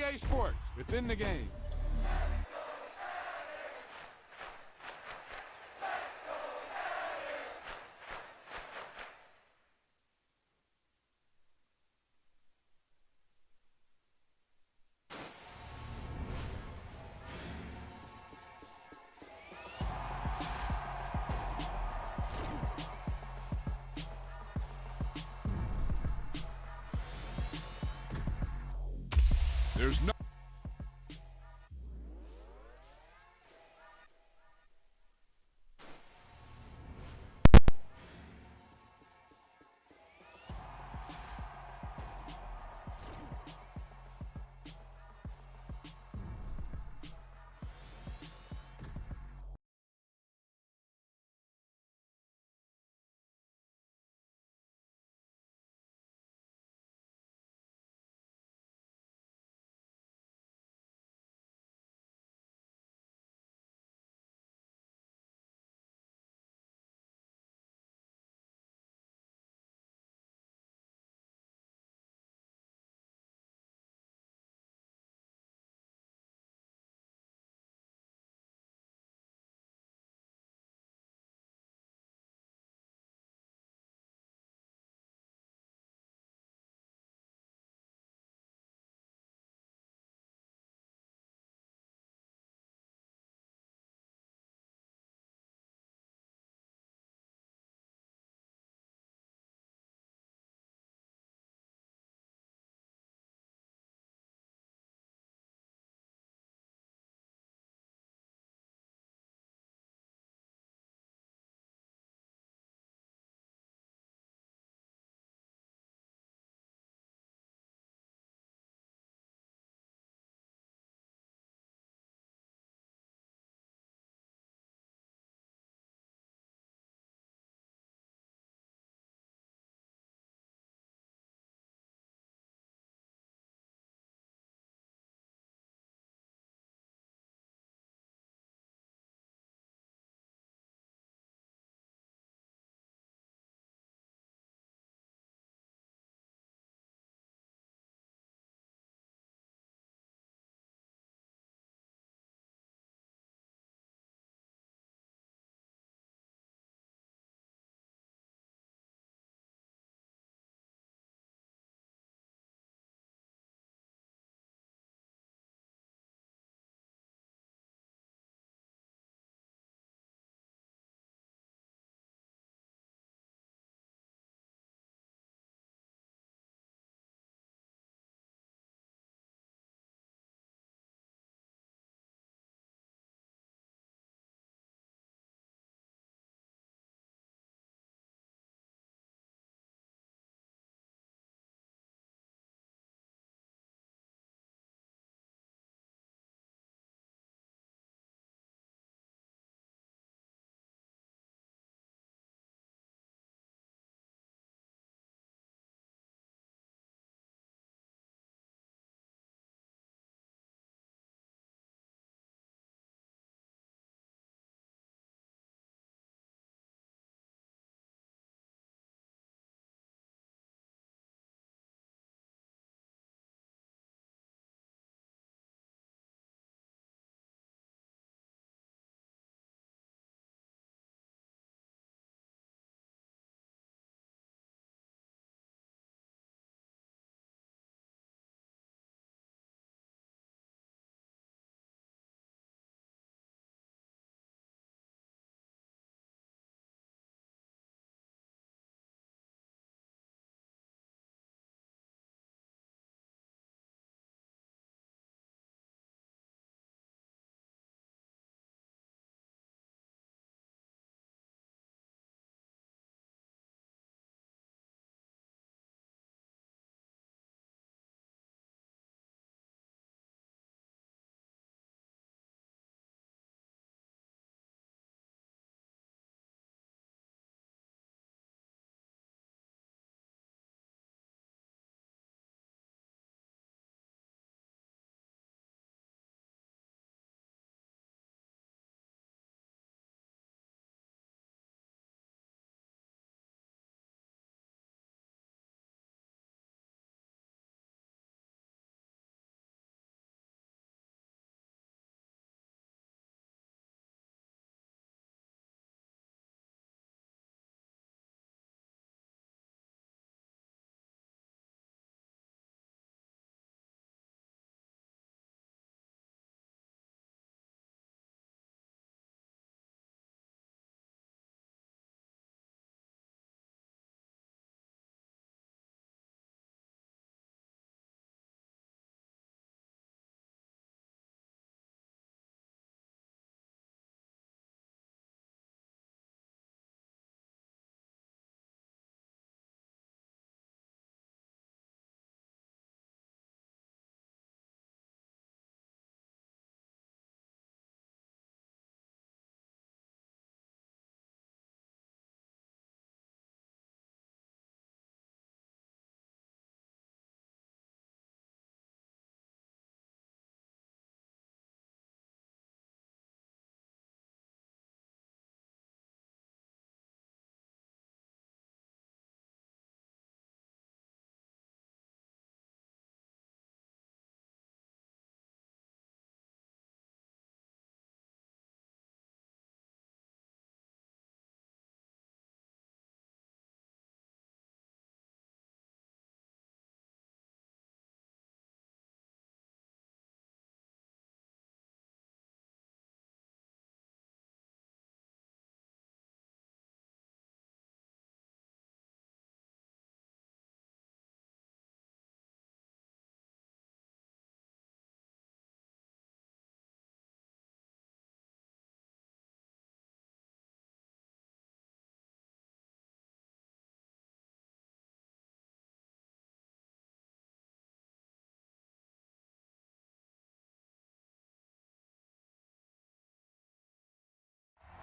EA Sports, within the game. There's no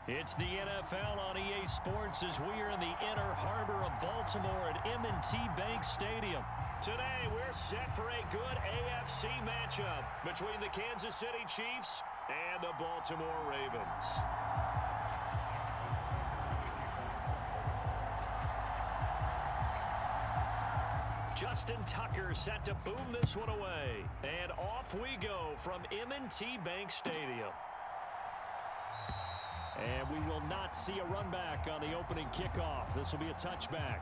It's the NFL on EA Sports as we are in the inner harbor of Baltimore at M&T Bank Stadium. Today, we're set for a good AFC matchup between the Kansas City Chiefs and the Baltimore Ravens. Justin Tucker set to boom this one away. And off we go from M&T Bank Stadium. And we will not see a run back on the opening kickoff. This will be a touchback.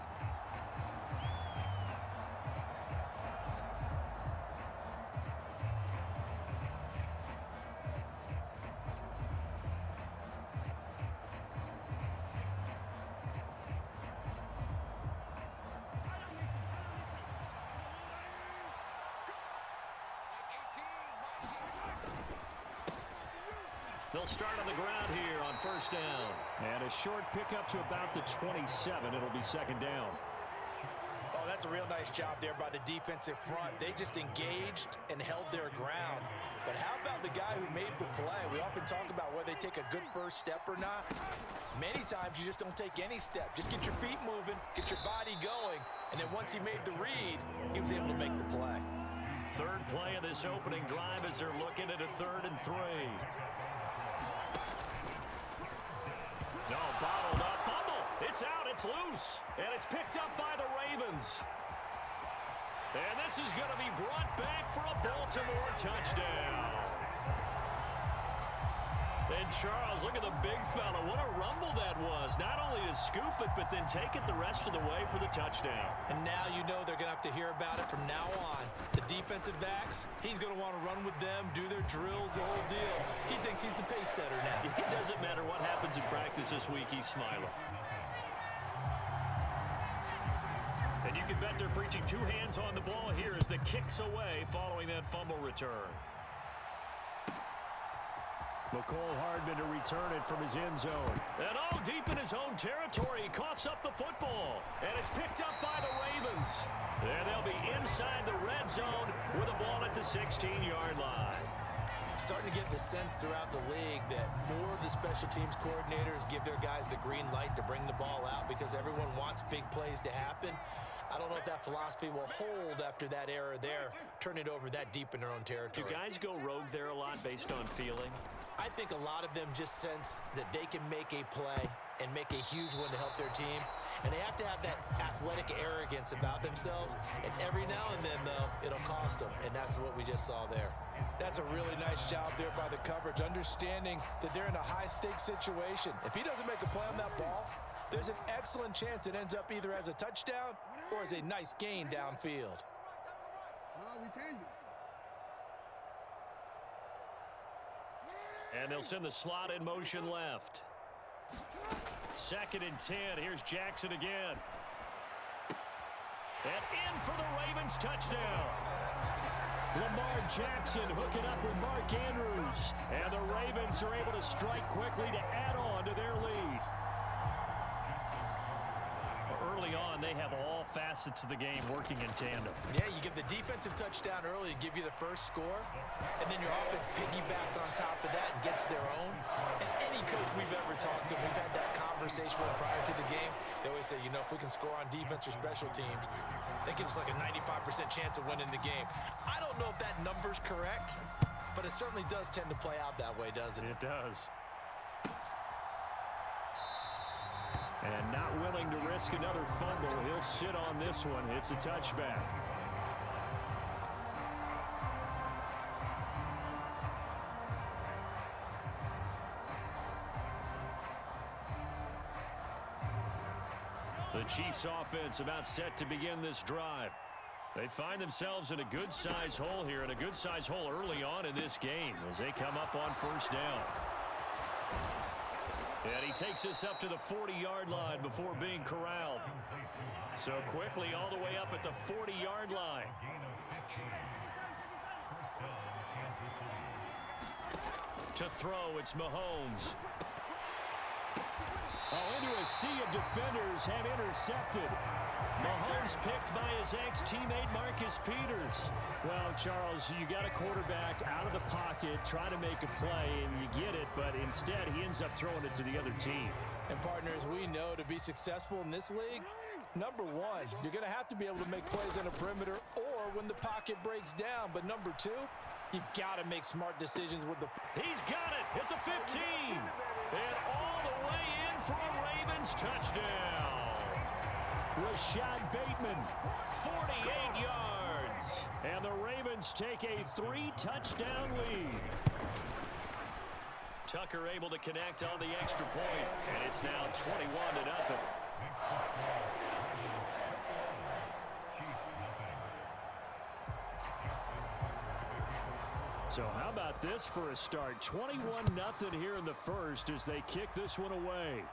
They'll start on the ground here on first down. And a short pickup to about the 27. It'll be second down. Oh, that's a real nice job there by the defensive front. They just engaged and held their ground. But how about the guy who made the play? We often talk about whether they take a good first step or not. Many times you just don't take any step. Just get your feet moving, get your body going, and then once he made the read, he was able to make the play. Third play of this opening drive as they're looking at a 3rd and 3. No, bottled up. Fumble. It's out. It's loose. And it's picked up by the Ravens. And this is going to be brought back for a Baltimore touchdown. And Charles, look at the big fella. What a rumble that was. Not only to scoop it, but then take it the rest of the way for the touchdown. And now you know they're going to have to hear about it from now on. The defensive backs, he's going to want to run with them, do their drills, the whole deal. He thinks he's the pace setter now. It doesn't matter what happens in practice this week, he's smiling. And you can bet they're preaching 2 hands on the ball here as the kick's away following that fumble return. McCole Hardman to return it from his end zone. And deep in his own territory, he coughs up the football. And it's picked up by the Ravens. And they'll be inside the red zone with a ball at the 16-yard line. Starting to get the sense throughout the league that more of the special teams coordinators give their guys the green light to bring the ball out because everyone wants big plays to happen. I don't know if that philosophy will hold after that error there, turn it over that deep in their own territory. Do guys go rogue there a lot based on feeling? I think a lot of them just sense that they can make a play and make a huge one to help their team. And they have to have that athletic arrogance about themselves. And every now and then, though, it'll cost them. And that's what we just saw there. That's a really nice job there by the coverage, understanding that they're in a high-stakes situation. If he doesn't make a play on that ball, there's an excellent chance it ends up either as a touchdown or as a nice gain downfield. And they'll send the slot in motion left. 2nd and 10. Here's Jackson again. And in for the Ravens touchdown. Lamar Jackson hooking up with Mark Andrews. And the Ravens are able to strike quickly to add on to their lead. Early on, they have all facets of the game working in tandem. Yeah, you give the defensive touchdown early to give you the first score, and then your offense piggybacks on top of that and gets their own. And any coach we've ever talked to, we've had that conversation with prior to the game. They always say, you know, if we can score on defense or special teams, that gives us like a 95% chance of winning the game. I don't know if that number's correct, but it certainly does tend to play out that way, doesn't it? It does. And not willing to risk another fumble. He'll sit on this one. It's a touchback. The Chiefs offense about set to begin this drive. They find themselves in a good-sized hole here, and a good-sized hole early on in this game as they come up on first down. And he takes us up to the 40-yard line before being corralled. So quickly all the way up at the 40-yard line. To throw, it's Mahomes. Oh, into a sea of defenders have intercepted. Mahomes picked by his ex-teammate Marcus Peters. Well, Charles, you got a quarterback out of the pocket trying to make a play, and you get it, but instead he ends up throwing it to the other team. And partners, we know to be successful in this league, number one, you're going to have to be able to make plays on the perimeter or when the pocket breaks down. But number two, you've got to make smart decisions with the... He's got it at the 15. And all the way in for a Ravens touchdown. Rashad Bateman, 48 yards. And the Ravens take a 3-touchdown lead. Tucker able to connect on the extra point, and it's now 21-0. So how about this for a start? 21-0 here in the first as they kick this one away.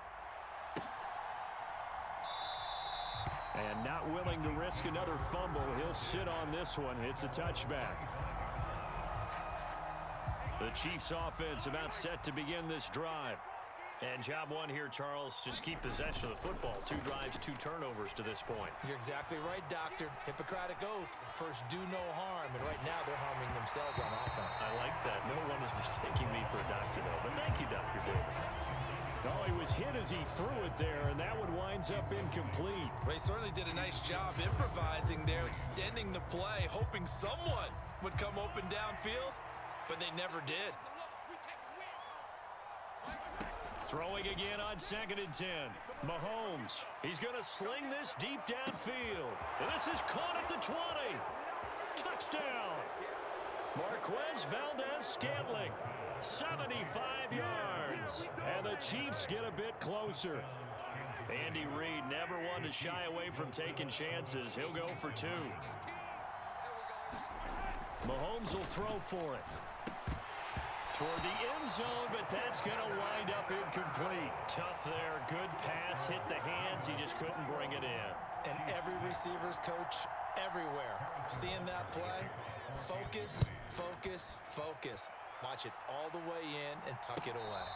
And not willing to risk another fumble. He'll sit on this one. It's a touchback. The Chiefs offense about set to begin this drive. And job one here, Charles, just keep possession of the football. 2 drives, 2 turnovers to this point. You're exactly right, Doctor. Hippocratic oath. First, do no harm. And right now, they're harming themselves on offense. I like that. No one is mistaking me for a doctor, though. But thank you, Dr. Davis. Oh, he was hit as he threw it there, and that one winds up incomplete. They certainly did a nice job improvising there, extending the play, hoping someone would come open downfield, but they never did. Throwing again on 2nd and 10. Mahomes, he's going to sling this deep downfield. And this is caught at the 20. Touchdown. Marquez Valdez-Scantling, 75 yards. And the Chiefs get a bit closer. Andy Reid never one to shy away from taking chances. He'll go for 2. Mahomes will throw for it. Toward the end zone, but that's going to wind up incomplete. Tough there. Good pass. Hit the hands. He just couldn't bring it in. And every receiver's coach everywhere. Seeing that play, focus, focus, focus. Watch it all the way in and tuck it away.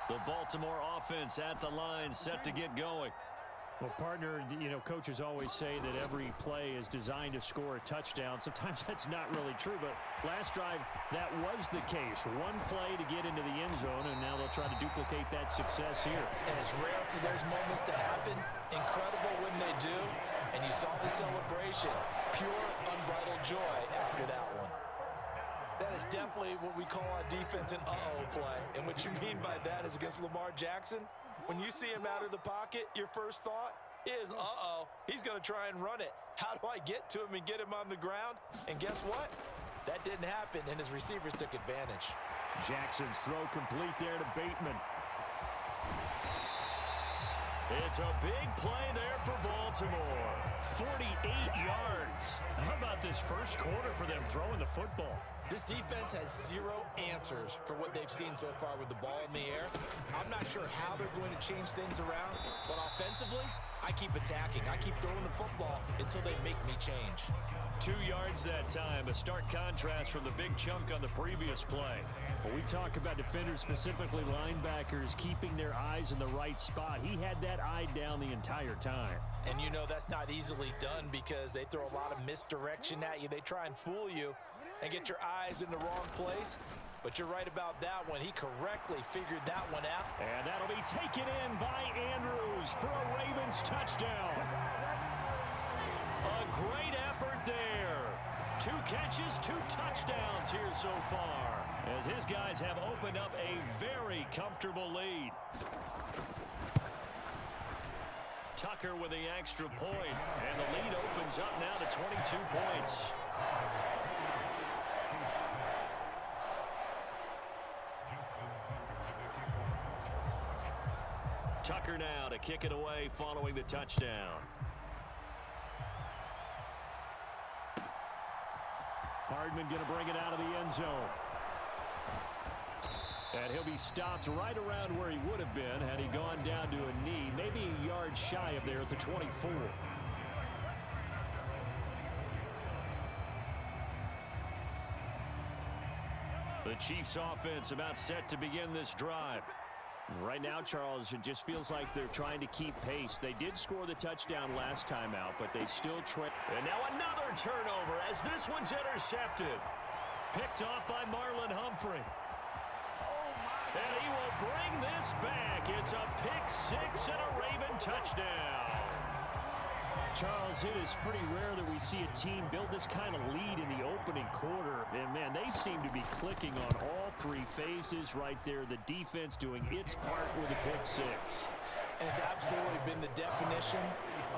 The Baltimore offense at the line, set to get going. Well, partner, you know, coaches always say that every play is designed to score a touchdown. Sometimes that's not really true, but last drive, that was the case. One play to get into the end zone, and now they'll try to duplicate that success here. And it's rare for those moments to happen. Incredible when they do. And you saw the celebration. Pure, unbridled joy after that one. That is definitely what we call on defense an uh-oh play. And what you mean by that is against Lamar Jackson, when you see him out of the pocket, your first thought is, uh-oh, he's going to try and run it. How do I get to him and get him on the ground? And guess what? That didn't happen, and his receivers took advantage. Jackson's throw complete there to Bateman. It's a big play there for Baltimore. 48 yards. How about this first quarter for them throwing the football? This defense has 0 answers for what they've seen so far with the ball in the air. I'm not sure how they're going to change things around, but offensively, I keep attacking. I keep throwing the football until they make me change. 2 yards that time, a stark contrast from the big chunk on the previous play. When we talk about defenders, specifically linebackers, keeping their eyes in the right spot, he had that eye down the entire time. And you know that's not easily done because they throw a lot of misdirection at you. They try and fool you and get your eyes in the wrong place. But you're right about that one. He correctly figured that one out. And that'll be taken in by Andrews for a Ravens touchdown. A great effort there. 2 catches, 2 touchdowns here so far, as his guys have opened up a very comfortable lead. Tucker with the extra point, and the lead opens up now to 22 points. Tucker now to kick it away following the touchdown. Hardman going to bring it out of the end zone. And he'll be stopped right around where he would have been had he gone down to a knee, maybe a yard shy of there at the 24. The Chiefs offense about set to begin this drive. Right now, Charles, it just feels like they're trying to keep pace. They did score the touchdown last time out, but they still trail. And now another turnover as this one's intercepted. Picked off by Marlon Humphrey. And he will bring this back. It's a pick six and a Raven touchdown. Charles, it is pretty rare that we see a team build this kind of lead in the opening quarter. And, man, they seem to be clicking on all three phases right there. The defense doing its part with a pick six. And it's absolutely been the definition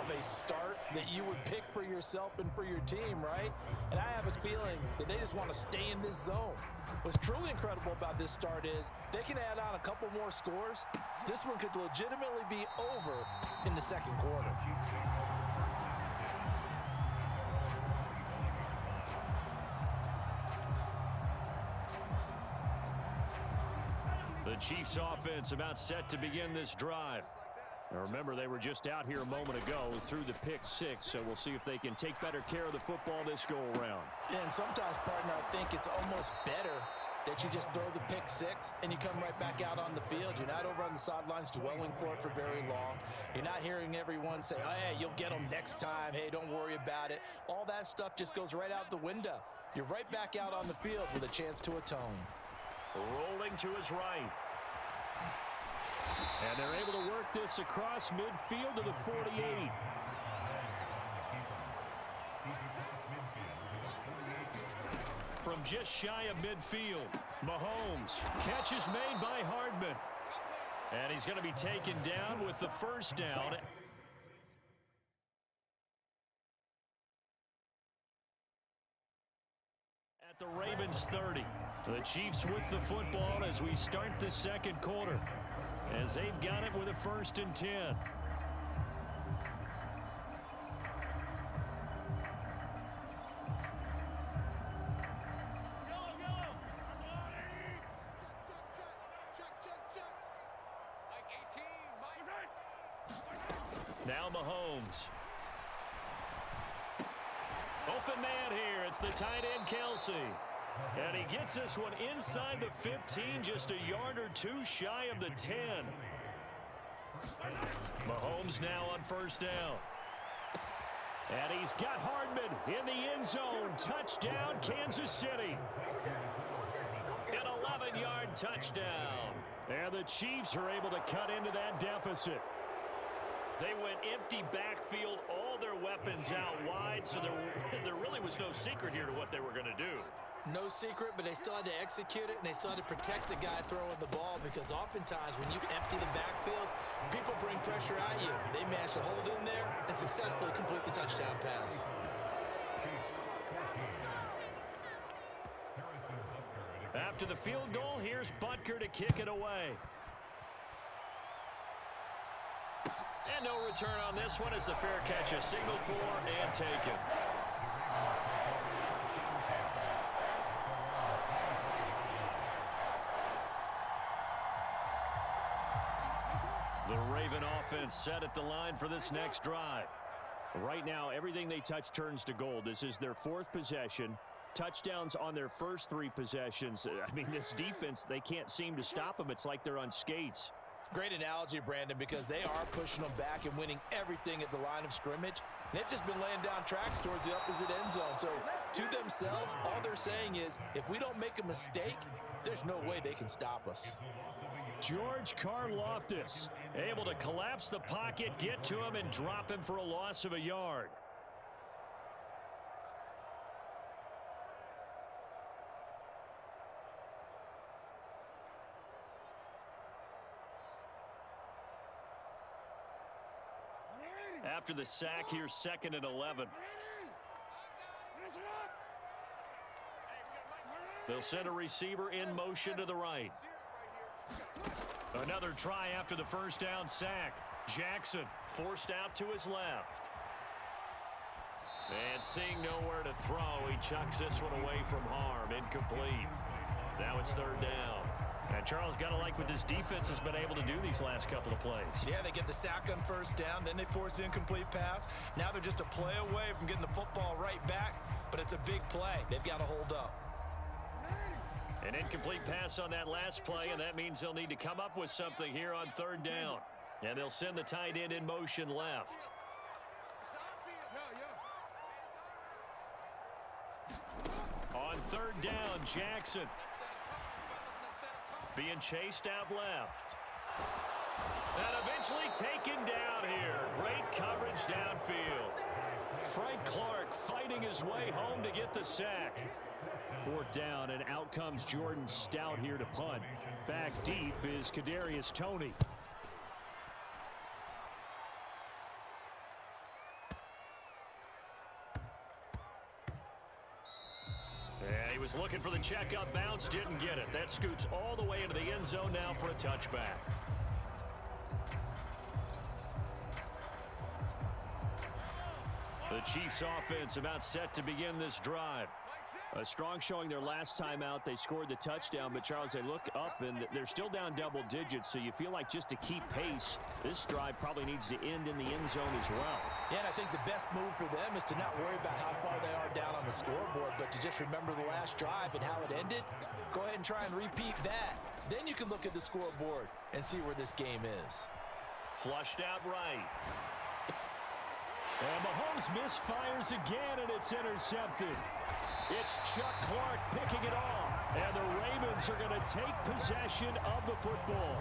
of a start that you would pick for yourself and for your team, right? And I have a feeling that they just want to stay in this zone. What's truly incredible about this start is they can add on a couple more scores. This one could legitimately be over in the second quarter. The Chiefs offense about set to begin this drive. Now remember, they were just out here a moment ago through the pick six, so we'll see if they can take better care of the football this go-around. Yeah, and sometimes, partner, I think it's almost better that you just throw the pick six and you come right back out on the field. You're not over on the sidelines dwelling for it for very long. You're not hearing everyone say, oh, hey, you'll get them next time. Hey, don't worry about it. All that stuff just goes right out the window. You're right back out on the field with a chance to atone. Rolling to his right. And they're able to work this across midfield to the 48. From just shy of midfield, Mahomes. Catch is made by Hardman. And he's going to be taken down with the first down. At the Ravens 30. The Chiefs with the football as we start the second quarter. As they've got it with a 1st and 10. Now Mahomes. Open man here. It's the tight end, Kelsey. And he gets this one inside the 15, just a yard or two shy of the 10. Mahomes now on first down. And he's got Hardman in the end zone. Touchdown, Kansas City. An 11-yard touchdown. And the Chiefs are able to cut into that deficit. They went empty backfield, all their weapons out wide, so there really was no secret here to what they were going to do. No secret, but they still had to execute it, and they still had to protect the guy throwing the ball, because oftentimes when you empty the backfield, people bring pressure at you. They managed to hold in there and successfully complete the touchdown pass. After the field goal, here's Butker to kick it away. And no return on this one as the fair catch is signaled for and taken. The Raven offense set at the line for this next drive. Right now, everything they touch turns to gold. This is their 4th possession. Touchdowns on their first 3 possessions. I mean, this defense, they can't seem to stop them. It's like they're on skates. Great analogy, Brandon, because they are pushing them back and winning everything at the line of scrimmage. They've just been laying down tracks towards the opposite end zone. So to themselves, all they're saying is, if we don't make a mistake, there's no way they can stop us. George Karlaftis able to collapse the pocket, get to him, and drop him for a loss of a yard. After the sack, here's 2nd and 11. They'll send a receiver in motion to the right. Another try after the first down sack. Jackson forced out to his left. And seeing nowhere to throw, he chucks this one away from harm. Incomplete. Now it's 3rd down. And Charles, got to like what this defense has been able to do these last couple of plays. Yeah, they get the sack on first down, then they force the incomplete pass. Now they're just a play away from getting the football right back, but it's a big play. They've got to hold up. An incomplete pass on that last play, and that means they'll need to come up with something here on third down. And they'll send the tight end in motion left. On third down, Jackson. Being chased out left. And eventually taken down here. Great coverage downfield. Frank Clark fighting his way home to get the sack. Fourth down, and out comes Jordan Stout here to punt. Back deep is Kadarius Toney. And he was looking for the checkup bounce, didn't get it. That scoots all the way into the end zone now for a touchback. The Chiefs offense about set to begin this drive. A strong showing their last time out. They scored the touchdown, but Charles, they look up and they're still down double digits, so you feel like just to keep pace, this drive probably needs to end in the end zone as well. Yeah, and I think the best move for them is to not worry about how far they are down on the scoreboard, but to just remember the last drive and how it ended. Go ahead and try and repeat that. Then you can look at the scoreboard and see where this game is. Flushed out right. And Mahomes misfires again, and it's intercepted. It's Chuck Clark picking it off, and the Ravens are going to take possession of the football.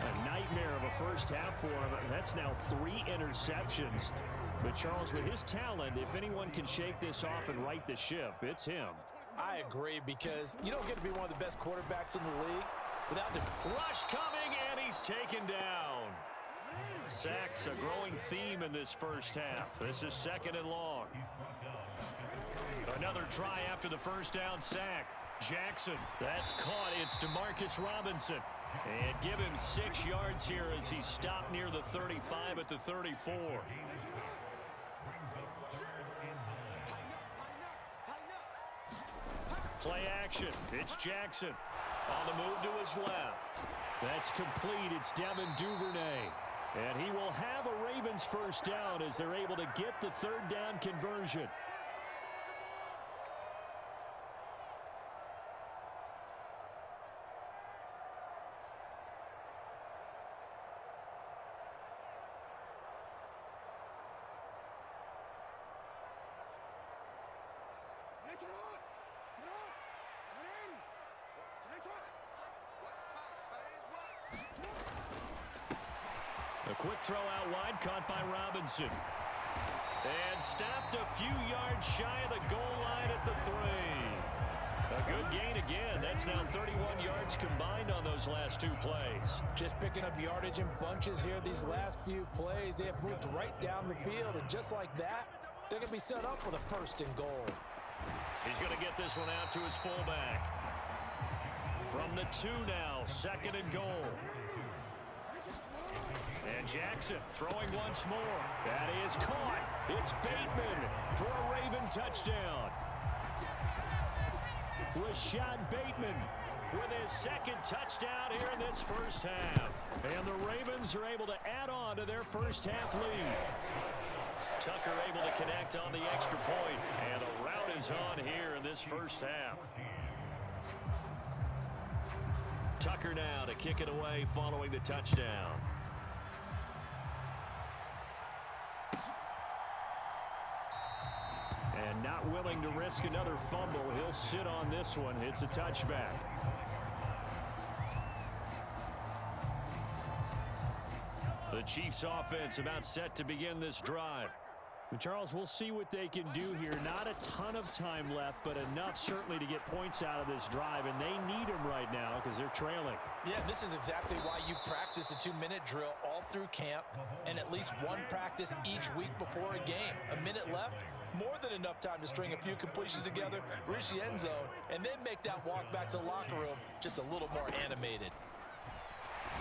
A nightmare of a first half for him. That's now 3 interceptions. But Charles, with his talent, if anyone can shake this off and right the ship, it's him. I agree, because you don't get to be one of the best quarterbacks in the league without the Rush coming, and he's taken down. Sacks a growing theme in this first half. This is second and long. Another try after the first down sack. Jackson, that's caught. It's Demarcus Robinson. And give him 6 yards here as he stopped near the 35 at the 34. Play action. It's Jackson. On the move to his left. That's complete. It's Devin Duvernay. And he will have a Ravens first down as they're able to get the third down conversion. A quick throw out wide, caught by Robinson. And stopped a few yards shy of the goal line at the 3. A good gain again. That's now 31 yards combined on those last 2 plays. Just picking up yardage in bunches here these last few plays. They have moved right down the field, and just like that, they're going to be set up with a first and goal. He's going to get this one out to his fullback. From the 2 now, second and goal. And Jackson throwing once more. That is caught. It's Bateman for a Raven touchdown. Rashad Bateman with his second touchdown here in this first half. And the Ravens are able to add on to their first half lead. Tucker able to connect on the extra point. And the route is on here in this first half. Tucker now to kick it away following the touchdown. And not willing to risk another fumble. He'll sit on this one. It's a touchback. The Chiefs offense about set to begin this drive. Charles, we'll see what they can do here. Not a ton of time left, but enough certainly to get points out of this drive, and they need them right now because they're trailing. Yeah, this is exactly why you practice a 2-minute drill all through camp and at least one practice each week before a game. A minute left, more than enough time to string a few completions together, reach the end zone, and then make that walk back to the locker room just a little more animated.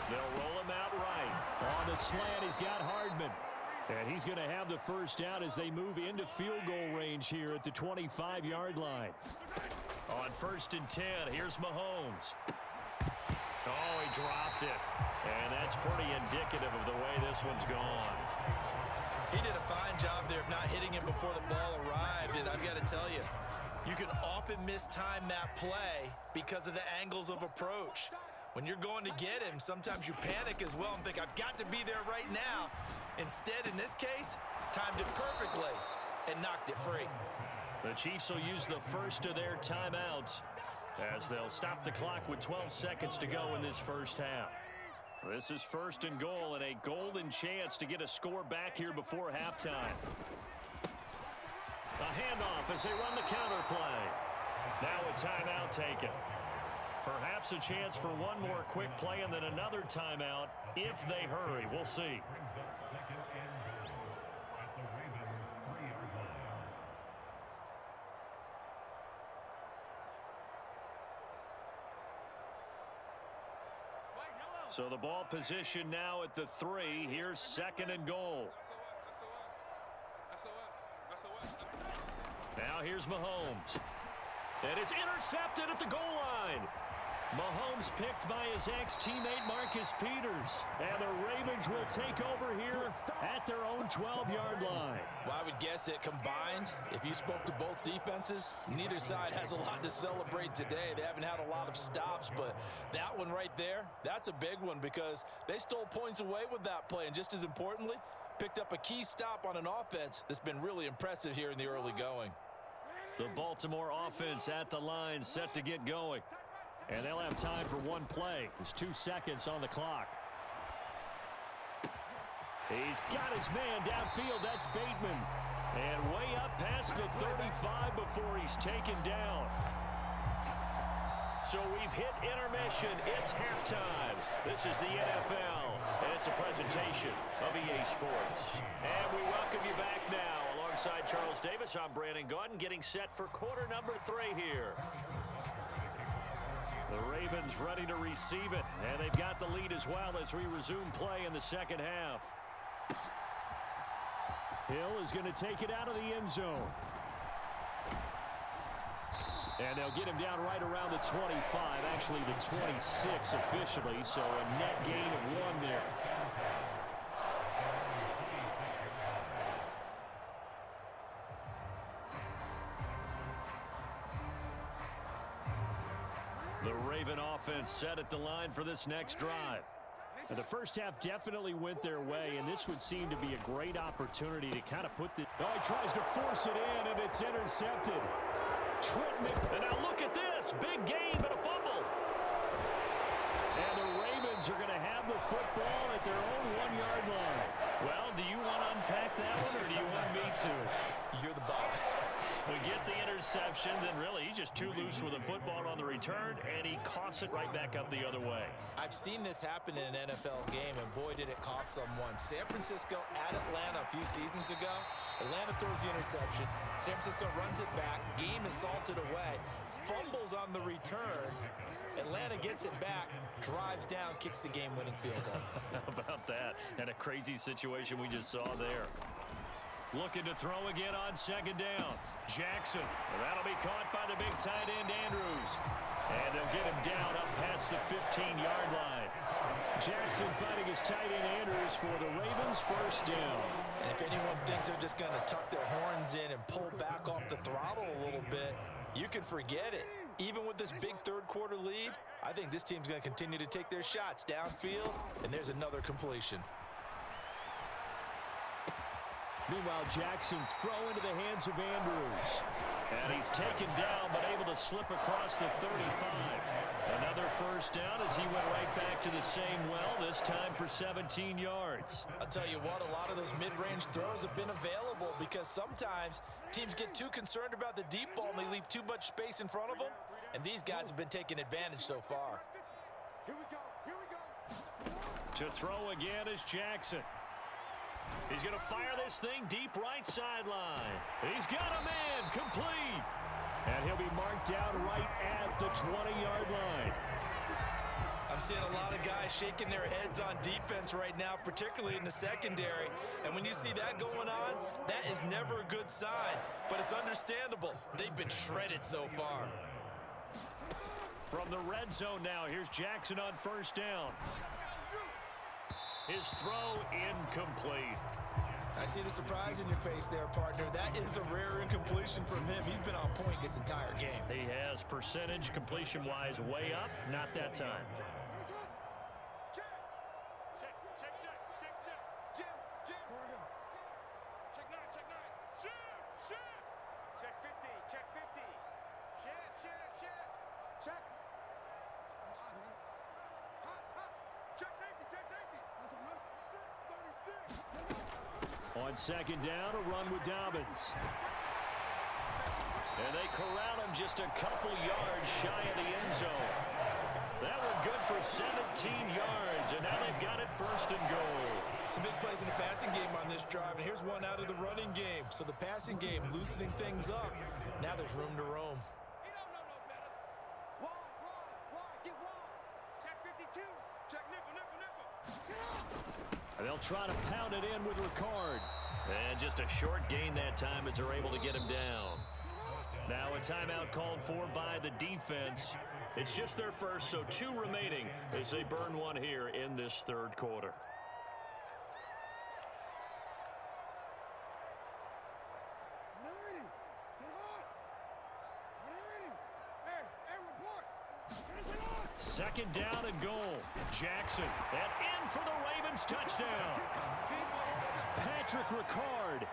They'll roll him out right. On the slant, he's got Hardman. And he's going to have the first down as they move into field goal range here at the 25-yard line. On 1st and 10, here's Mahomes. Oh, he dropped it. And that's pretty indicative of the way this one's gone. He did a fine job there of not hitting him before the ball arrived, and I've got to tell you, You can often mistime that play because of the angles of approach. When you're going to get him, sometimes you panic as well and think, I've got to be there right now. Instead, in this case, timed it perfectly and knocked it free. The Chiefs will use the first of their timeouts as they'll stop the clock with 12 seconds to go in this first half. This is 1st and goal and a golden chance to get a score back here before halftime. A handoff as they run the counter play. Now a timeout taken. Perhaps a chance for one more quick play and then another timeout if they hurry. We'll see. So the ball position now at the 3. Here's 2nd and goal. Now here's Mahomes. And it's intercepted at the goal line. Mahomes picked by his ex-teammate Marcus Peters. And the Ravens will take over here at their own 12-yard line. Well, I would guess that combined, if you spoke to both defenses, neither side has a lot to celebrate today. They haven't had a lot of stops, but that one right there, that's a big one because they stole points away with that play. And just as importantly, picked up a key stop on an offense that's been really impressive here in the early going. The Baltimore offense at the line set to get going. And they'll have time for one play. There's 2 seconds on the clock. He's got his man downfield. That's Bateman. And way up past the 35 before he's taken down. So we've hit intermission. It's halftime. This is the NFL, and it's a presentation of EA Sports. And we welcome you back now. Alongside Charles Davis, I'm Brandon Gaudin, getting set for quarter number 3 here. The Ravens ready to receive it, and they've got the lead as well as we resume play in the second half. Hill is going to take it out of the end zone. And they'll get him down right around the 25, actually the 26 officially, so a net gain of 1 there. The Raven offense set at the line for this next drive. And the first half definitely went their way, and this would seem to be a great opportunity to kind of put the... Oh, he tries to force it in, and it's intercepted. And now look at this. Big gain, but a fumble. And the Ravens are going to have the football at their own 1-yard line. Well, do you want to unpack that one, or do you want me to? You're the boss. We get the interception, then really he's just too loose with the football on the return, and he coughs it right back up the other way. I've seen this happen in an NFL game, and boy, did it cost someone. San Francisco at Atlanta a few seasons ago. Atlanta throws the interception. San Francisco runs it back. Game is salted away. Fumbles on the return. Atlanta gets it back, drives down, kicks the game-winning field goal. How about that? And a crazy situation we just saw there. Looking to throw again on 2nd down. Jackson. That'll be caught by the big tight end, Andrews. And they'll get him down up past the 15-yard line. Jackson fighting his tight end, Andrews, for the Ravens' first down. And if anyone thinks they're just going to tuck their horns in and pull back off the throttle a little bit, you can forget it. Even with this big third-quarter lead, I think this team's going to continue to take their shots downfield, and there's another completion. Meanwhile, Jackson's throw into the hands of Andrews. And he's taken down, but able to slip across the 35. Another first down as he went right back to the same well, this time for 17 yards. I'll tell you what, a lot of those mid-range throws have been available because sometimes teams get too concerned about the deep ball and they leave too much space in front of them, and these guys have been taking advantage so far. To throw again is Jackson. He's going to fire this thing deep right sideline. He's got a man, complete. And he'll be marked down right at the 20-yard line. I'm seeing a lot of guys shaking their heads on defense right now, particularly in the secondary. And when you see that going on, that is never a good sign. But it's understandable. They've been shredded so far. From the red zone now, here's Jackson on first down. His throw incomplete. I see the surprise in your face there, partner. That is a rare incompletion from him. He's been on point this entire game. He has percentage completion-wise way up. Not that time. On second down, a run with Dobbins. And they corral him just a couple yards shy of the end zone. That one good for 17 yards, and now they've got it first and goal. Some big plays in the passing game on this drive, and here's one out of the running game. So the passing game loosening things up. Now there's room to roam. And they'll try to pound it in with Ricard. And just a short gain that time as they're able to get him down. Now a timeout called for by the defense. It's just their first, so 2 remaining as they burn one here in this third quarter. Second down and goal. Jackson, and in for the Ravens touchdown. Patrick Ricard.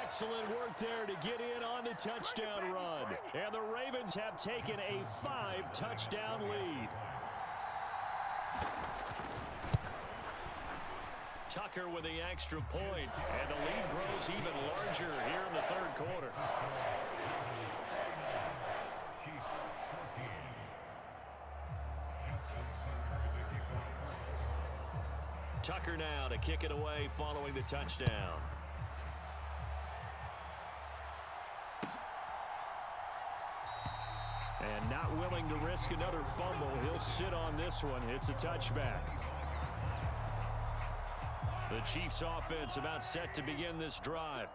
Excellent work there to get in on the touchdown run. And the Ravens have taken a 5-touchdown lead. Tucker with the extra point, and the lead grows even larger here in the third quarter. Tucker now to kick it away following the touchdown. And not willing to risk another fumble. He'll sit on this one. It's a touchback. The Chiefs offense about set to begin this drive.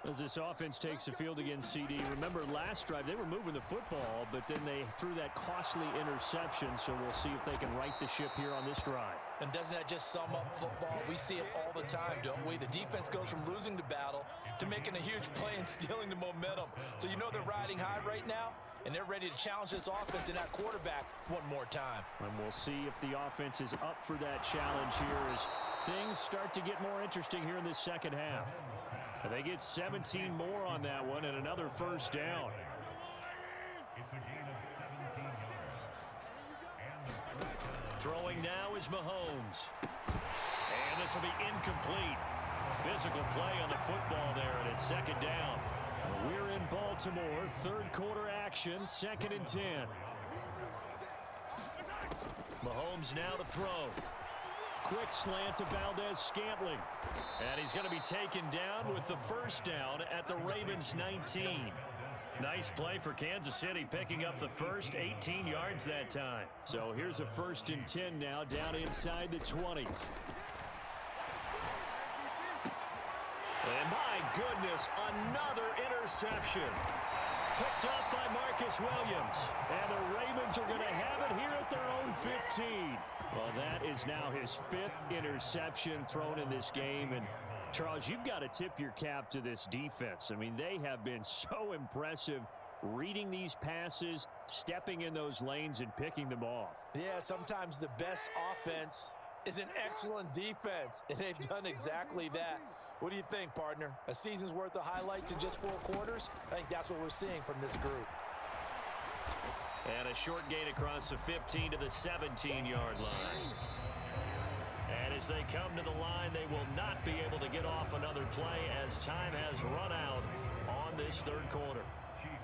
As this offense takes the field against CD, remember last drive they were moving the football, but then they threw that costly interception, so we'll see if they can right the ship here on this drive. And doesn't that just sum up football? We see it all the time, don't we? The defense goes from losing the battle to making a huge play and stealing the momentum. So you know they're riding high right now, and they're ready to challenge this offense and that quarterback one more time. And we'll see if the offense is up for that challenge here as things start to get more interesting here in this second half. And they get 17 more on that one and another first down. Throwing now is Mahomes. And this will be incomplete. Physical play on the football there, and it's second down. We're in Baltimore, third quarter action, 2nd and 10. Mahomes now to throw. Quick slant to Valdez-Scantling. And he's going to be taken down with the first down at the Ravens 19. Nice play for Kansas City, picking up the first 18 yards that time. So here's a 1st and 10 now, down inside the 20. And my goodness, another interception. Picked up by Marcus Williams. And the Ravens are going to have it here at their own 15. Well, that is now his 5th interception thrown in this game. And, Charles, you've got to tip your cap to this defense. I mean, they have been so impressive reading these passes, stepping in those lanes, and picking them off. Yeah, sometimes the best offense is an excellent defense, and they've done exactly that. What do you think, partner? A season's worth of highlights in just 4 quarters? I think that's what we're seeing from this group. And a short gain across the 15 to the 17-yard line. And as they come to the line, they will not be able to get off another play as time has run out on this third quarter.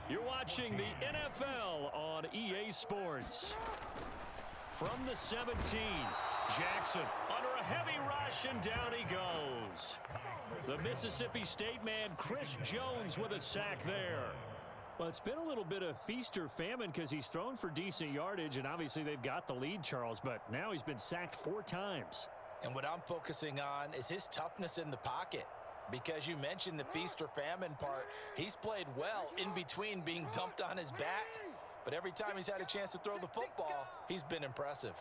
You're watching the NFL on EA Sports. From the 17, Jackson under a heavy rush, and down he goes. The Mississippi State man, Chris Jones, with a sack there. Well, it's been a little bit of feast or famine because he's thrown for decent yardage, and obviously they've got the lead, Charles, but now he's been sacked 4 times. And what I'm focusing on is his toughness in the pocket. Because you mentioned the feast or famine part, he's played well in between being dumped on his back. But every time he's had a chance to throw the football, he's been impressive.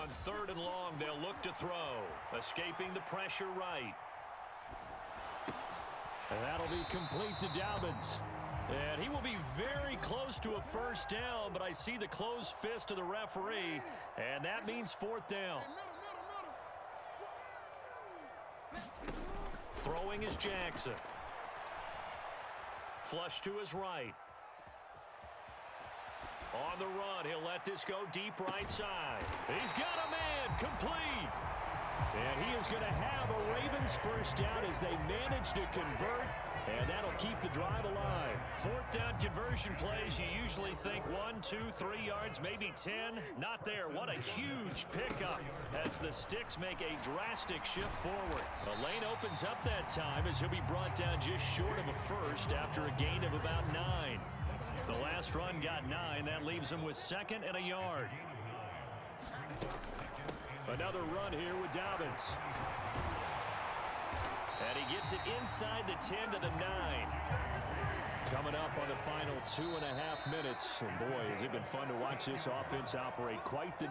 On 3rd and long, they'll look to throw. Escaping the pressure right. And that'll be complete to Dobbins. And he will be very close to a first down, but I see the closed fist of the referee, and that means 4th down. Throwing is Jackson. Flush to his right. On the run, he'll let this go deep right side. He's got a man, complete. And he is going to have a Ravens first down as they manage to convert, and that'll keep the drive alive. 4th down conversion plays, you usually think 1, 2, 3 yards, maybe 10. Not there. What a huge pickup as the Sticks make a drastic shift forward. The lane opens up that time as he'll be brought down just short of a first after a gain of about 9. The last run got 9. That leaves him with 2nd and a yard. Another run here with Dobbins. And he gets it inside the 10 to the 9. Coming up on the final 2.5 minutes. And boy, has it been fun to watch this offense operate. Quite the